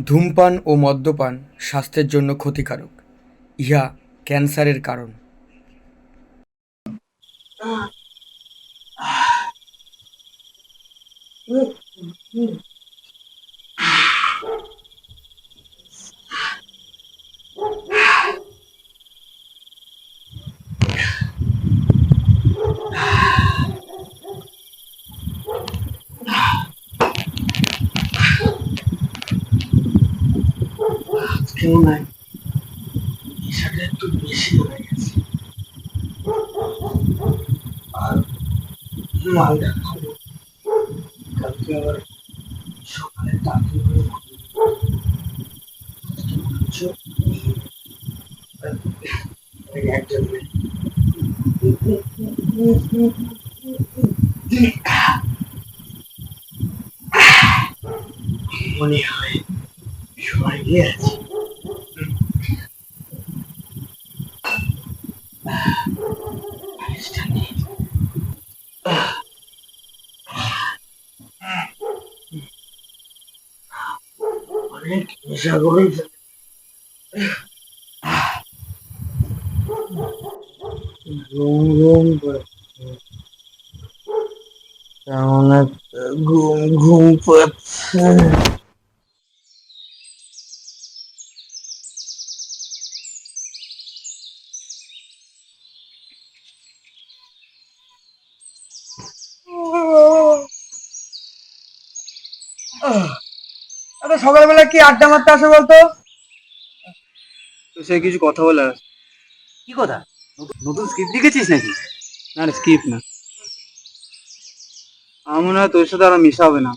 ধূমপান ও মদ্যপান স্বাস্থ্যের জন্য ক্ষতিকারক। ইহা ক্যান্সারের কারণ। আজকেও নাই, নেশাটা একটু বেশি হয়ে গেছে। আর মালটা খাবো, কালকে আবার সকালে তাড়াতাড়ি করে ঘুমোবো। আজকে মনে হচ্ছে একটা মনে হয় স্বর্গে আছি। অনেক নেশা করে ঘুম ঘুম পাচ্ছে, কেমন একটা ঘুম ঘুম পাচ্ছে। আচ্ছা, সকালবেলা কি আড্ডা মারতে আসো বলতো? তো সে কিছু কথা বলার আছে। কি কথা? নতুন স্ক্রিপ্ট লিখেছিস নাকি? না রে, স্কিপ না। আমার মনে হয় তোর সাথে আর মিশা হবে না।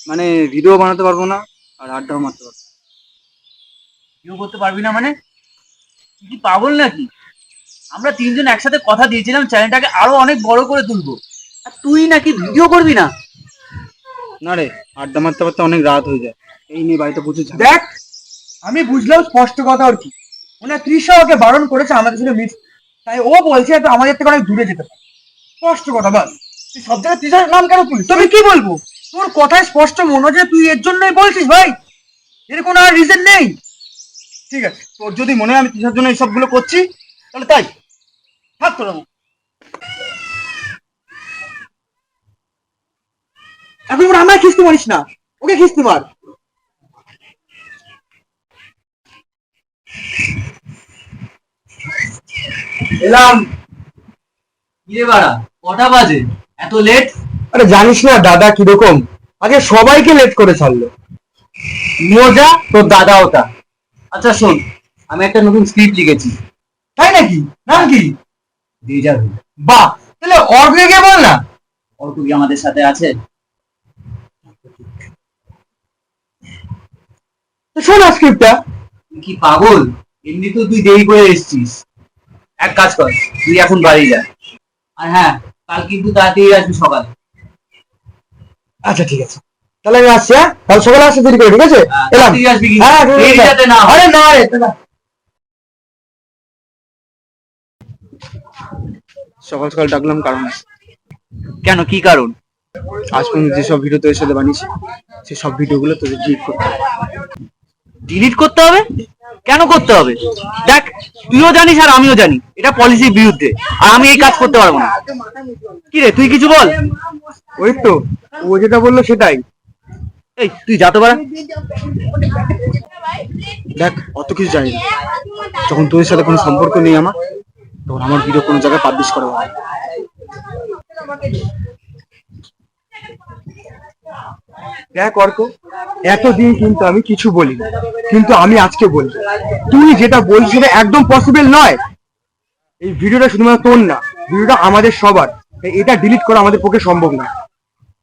মানে ভিডিও বানাতে পারবো না, আর আড্ডাও মারতে পারবো না। কেউ করতে পারবি না মানে? তুই কি পাগল নাকি? আমরা তিনজন একসাথে কথা দিয়েছিলাম চ্যানেলটাকে আরো অনেক বড় করে তুলবো, আর তুই নাকি ভিডিও করবি না? না রে, আড্ডা মারতে মারতে অনেক রাত হয়ে যায়। এই নিয়ে বাড়িতে প্রচুর ঝামেলা। দেখ, আমি বুঝলাম স্পষ্ট কথা ওর কি, মানে তৃষা ওকে বারণ করেছে আমাদের সাথে মিস, তাই ও বলছে তো আমাদের থেকে অনেক দূরে যেতে পারে। স্পষ্ট কথা বল, তুই সব জায়গায় তৃষার নাম কেন তুলিস? তবে কি বলবো, তোর কথায় স্পষ্ট মনে হচ্ছে তুই এর জন্যই বলছিস ভাই, এর কোনো আর রিজন নেই। ঠিক আছে, তোর যদি মনে হয় আমি তৃষার জন্য এইসবগুলো করছি, তাহলে তাই থাক তোর। এখন ওরা আমায় খিস্তি মারিস না, ওকে খিস্তি মার। এলাম। কিরে বাড়া, কটা বাজে? এত লেট? আরে জানিস না দাদা কিরকম, আগে সবাইকে লেট করে ছাড়লো। মজা তোর দাদা ওটা। আচ্ছা শোন, আমি একটা নতুন স্ক্রিপ্ট লিখেছি। তাই নাকি? নাম কি? ডিজার। বাহ, তাহলে অর্ঘ্যে গিয়ে বল না। অর্ক কি আমাদের সাথে আছে? শোন স্ক্রিপ্টটা। তুই কি পাগল? এমনি তো তুই দেরি করে এসেছিস। এক কাজ কর, তুই এখন বাড়ি যা। আর হ্যাঁ, কাল কিন্তু তাড়াতাড়ি আসবি সকালে। আচ্ছা ঠিক আছে, তাহলে আমি আসছি। হ্যাঁ, কাল সকালে আসতে দেরি করে, ঠিক আছে? এলাম। তাড়াতাড়ি আসবি কিন্তু, হ্যাঁ, ঠিক আছে। দেরি যাতে না হয়। আরে না রে, দাদা। সকাল সকাল ডাকলাম কারণ আছে। কেন, কি কারণ? আজ পর্যন্ত যেসব ভিডিও তোদের সাথে বানিয়েছি, সেই সব ভিডিওগুলো তোদের ডিলিট করতে হবে। ডিলিট করতে হবে? কেন করতে হবে? দেখ, তুইও জানিস আর আমিও জানি এটা পলিসির বিরুদ্ধে, আর আমি এই কাজ করতে পারবো না। কি রে, তুই কিছু বল। ওই তো, ও যেটা বললো সেটাই। এই তুই যা তো বাড়া। দেখ, অত কিছু জানি না। যখন তোদের সাথে কোনো সম্পর্ক নেই আমার, তখন আমার ভিডিও কোনো জায়গায় পাবলিশ করা হবে না। দেখ অর্ক, এতদিন কিন্তু আমি কিছু বলিনি, কিন্তু আমি আজকে বলবো, তুই যেটা বলছিস সেটা একদম পসিবল নয়। এই ভিডিওটা শুধুমাত্র তোর না, ভিডিওটা আমাদের সবার, তাই এটা ডিলিট করা আমাদের পক্ষে সম্ভব না।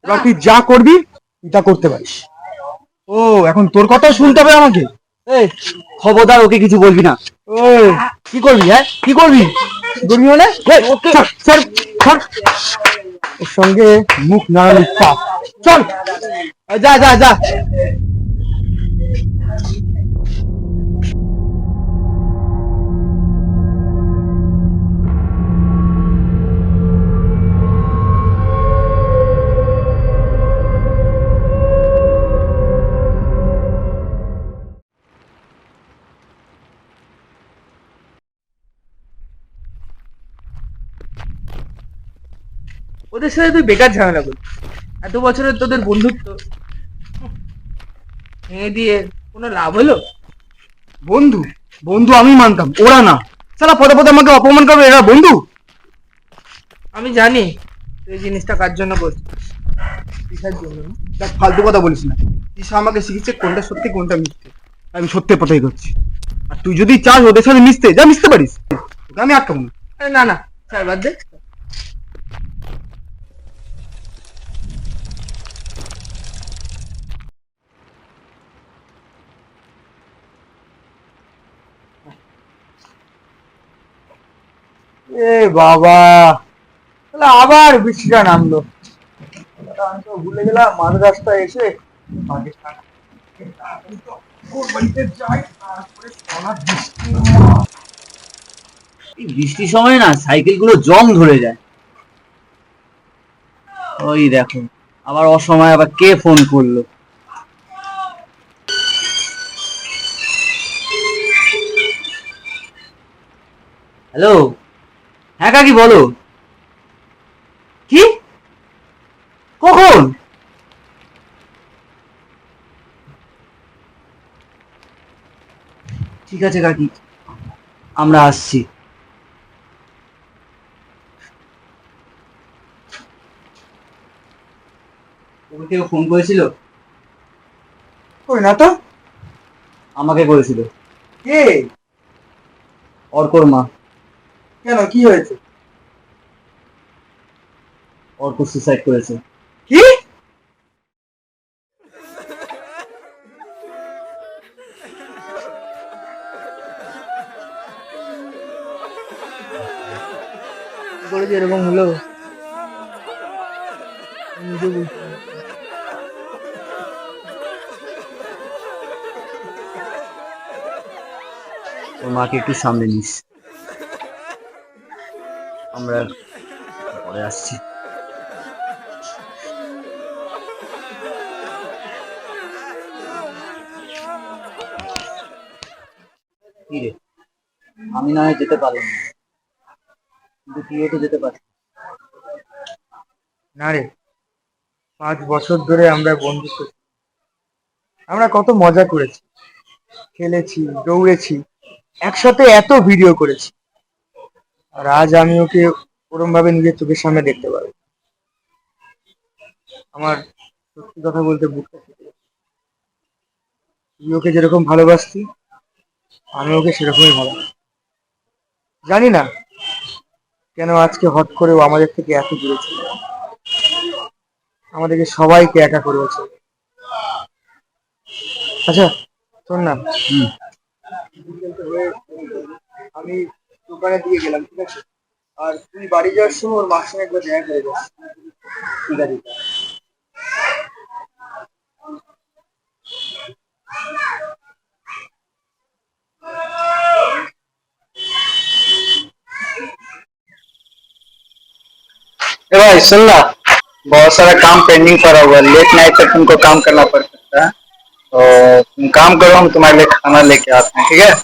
এবার তুই যা করবি তুই তা করতে পারিস। ও, এখন তোর কথাও শুনতে হবে আমাকে? এই খবরদার ওকে কিছু বলবি না। ওই, কি করবি? হ্যাঁ, কি করবি? কি করবি মানে? এই, ছাড়, ছাড়, ছাড়। ওর সঙ্গে মুখ নাড়ালি পাপ। চল, যা যা যা। ওদের সাথে তুই বেকার ঝামেলা করছিস। এত বছরের তোদের বন্ধুত্ব ভেঙে দিয়ে কোনো লাভ হলো? বন্ধু বন্ধু আমি মানতাম, ওরা না। সালা পদে পদে আমাকে অপমান করবে, এরা বন্ধু? আমি জানি তুই এই জিনিসটা কার জন্য করছিস, কিসের জন্য না? দেখ, ফালতু কথা বলিস না। ঈশা আমাকে শিখেছে কোনটা সত্যি কোনটা মিথ্যে। আমি সত্যের কথাই করছি। আর তুই যদি চাস ওদের সাথে মিশতে, যা মিশতে পারিস, তোকে আমি আটকাবো না। আরে না না, ছাড়, বাদ দে। এ বাবা, তাহলে আবার বৃষ্টিটা নামলো। আমি তো ভুলে গেলাম মাঝ রাস্তায় এসে এই বৃষ্টির সময় না সাইকেল গুলো জং ধরে যায়। ওই দেখো, আবার অসময়ে আবার কে ফোন করলো। হ্যালো, হ্যাঁ কাকি বলো। কি? কখন? ঠিক আছে কাকি, আমরা আসছি। তোকে কেউ ফোন করেছিল? কই না তো। আমাকে করেছিল, কে? অর্কর মা। কেন, কি হয়েছে? অর্ক সুসাইড করেছে। কি? কি করে যে এরকম হলো আমি নিজে বুঝতে পারছি না। তোর মাকে একটু সামনে নিস, আমরা পরে আসছি। কি রে, আমি না হয় যেতে পারলাম না, কিন্তু তুইও তো যেতে পারছিস। না রে, 5 বছর ধরে আমরা বন্ধুত্ব, আমরা কত মজা করেছি, খেলেছি, দৌড়েছি, একসাথে এত ভিডিও করেছি। আর আজ আমি ওকে ওরম ভাবে নিজের চোখের সামনে দেখতে পারবো, আমার সত্যি কথা বলতে বুকটা ফেটে যাচ্ছে। তুই ওকে যেরকম ভালোবাসতি আমি ওকে সেরকমই ভালোবাসি। জানি না কেন আজকে হট করে ও আমাদের থেকে এত দূরে ছিল, আমাদেরকে সবাইকে একা করেছে। আচ্ছা শোন না, হুম, বিকেলটা হয়ে আমি দোকানে দিয়ে গেলাম, ঠিক আছে? আর তুই বাড়ি যাওয়ার সময় ওর মার সঙ্গে একবার দেখা করে যাস। ঠিক আছে। ए भाई सुन ना, बहुत सारा काम पेंडिंग पड़ा हुआ है। लेट नाइट तक तुमको काम करना पड़ सकता है, तो तुम काम करो, हम तुम्हारे लिए खाना लेके आते हैं, ठीक है?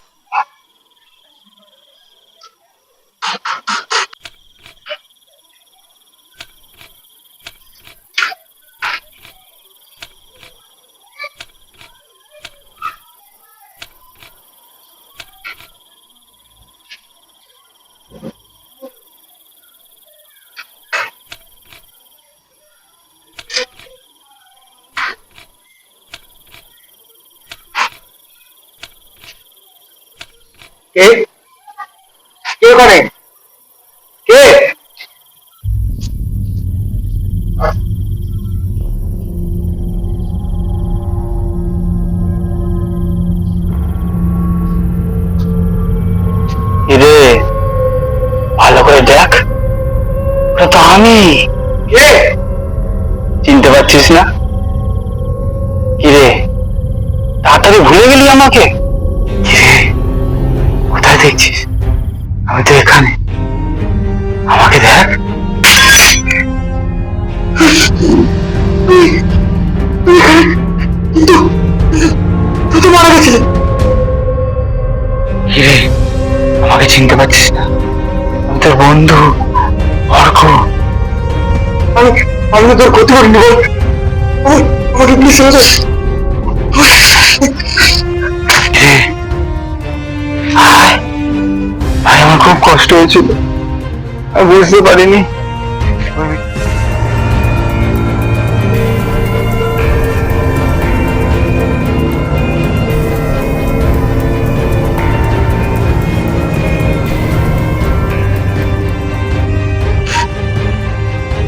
কে কে করে কে? রে, ভালো করে দেখ, ওটা তো আমি। কে? চিনতে পারছিস না? কিরে, তাড়াতাড়ি ভুলে গেলি আমাকে? কিরে, কোথায় দেখছিস? আমি তো এখানে, আমাকে দেখ। কিন্তু তুই তো মারা গেছিলি। কিরে, আমাকে চিনতে পারছিস না? আমি তোর বন্ধু অর্ক। আমি তো তোর ক্ষতি করিনি বল, আমাকে প্লিজ ছেড়ে দে। ভাই ভাই, আমার খুব কষ্ট হয়েছিল, আমি বুঝতে পারিনি।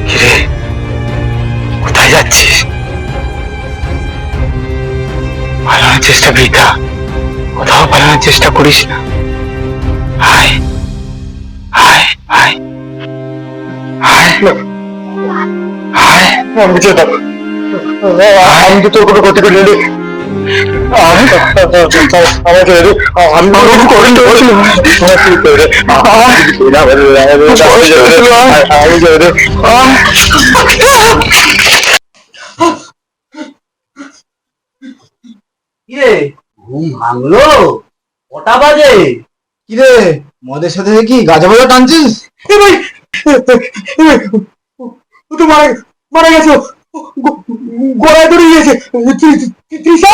কিরে, কোথায় যাচ্ছিস? পালানোর চেষ্টা বৃথা, কোথাও পালানোর চেষ্টা করিস না। আয় আয় আয় আয় আয়, আমি তো আমি তো তোর কোনো ক্ষতি করিনি রে। আমাকে আমি করেন কিরে, ঘুম ভাঙলো? কটা বাজে? কিরে, মদের সাথে কি গাঁজা বাজা টানছিস? এ ভাই, ও তো মারা গেছে, গলায় ধরে গিয়েছে। তৃষা,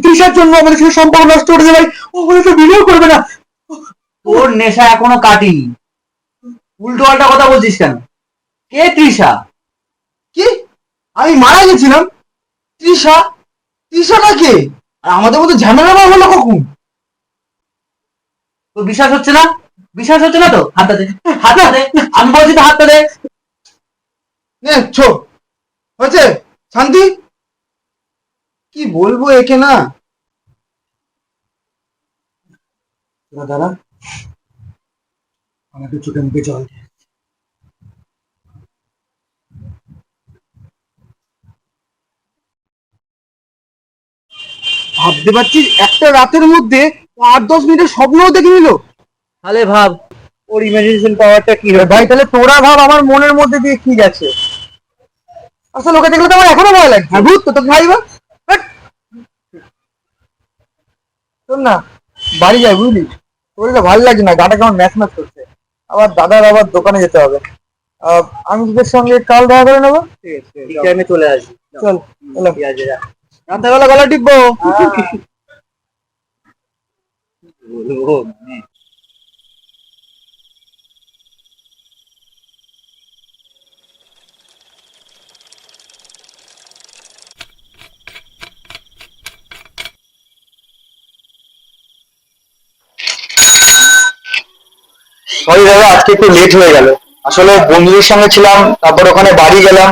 তৃষার জন্য আমাদের সাথে সম্পর্ক নষ্ট করে দেয় ভাই, ও বলে তো ভিডিও করবে না। তোর নেশা এখনো কাটিনি, উল্টো পাল্টা কথা বলছিস কেন? কে তৃষা? কি, আমি মারা গেছিলাম? তৃষা? তৃষাটা কে? আর আমাদের মধ্যে ঝামেলা হলো কখন? তোর বিশ্বাস হচ্ছে না? বিশ্বাস হচ্ছে না তো হাতটা দে, হাতটা দে, আমি বলছি তো হাতটা দে। নে ছো, হয়েছে, শান্তি। কি বলবো একে না। দাদা, আমাকে চোখে মুখে জল দে। ভাবতে পারছিস, একটা রাতের মধ্যে 8-10 মিনিটের স্বপ্নও দেখে নিল। তাহলে ভাব ওর ইমাজিনেশন পাওয়ারটা কি হবে। ভাই তাহলে তোরা ভাব আমার মনের মধ্যে দিয়ে কি গেছে। আসলে ওকে দেখলে তো আমার এখনো ভয় লাগছে। ভূত তো তোকে ভাইবা। শোন না, বাড়ি যাই বুঝলি, শরীরটা ভালো লাগছে না, গাটা কেমন ম্যাচ ম্যাচ করছে। আবার দাদার আবার দোকানে যেতে হবে। আমি তোদের সঙ্গে কাল দেখা করে নেবো। ঠিক টাইমে চলে আসবি। চল, এলাম। ঠিক আছে, যা। রাত্রেবেলা গলা টিপবো। বলবো মানে সরি দাদা, আজকে একটু লেট হয়ে গেল। আসলে বন্ধুদের সঙ্গে ছিলাম, তারপর ওখানে বাড়ি গেলাম,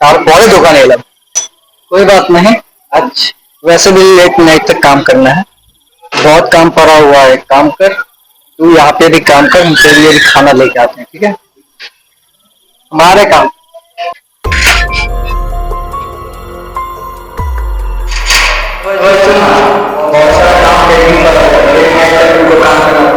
তারপরে দোকানে এলাম। कोई बात नहीं, आज वैसे भी लेट नाइट तक काम करना है, बहुत काम पड़ा हुआ है। काम कर, तू यहाँ पे भी काम कर, हम तेरे लिए भी खाना लेके आते हैं, ठीक है? हमारे काम। बहुत सारा काम पेंडिंग पड़ा है, लेट नाइट तक तुमको काम करना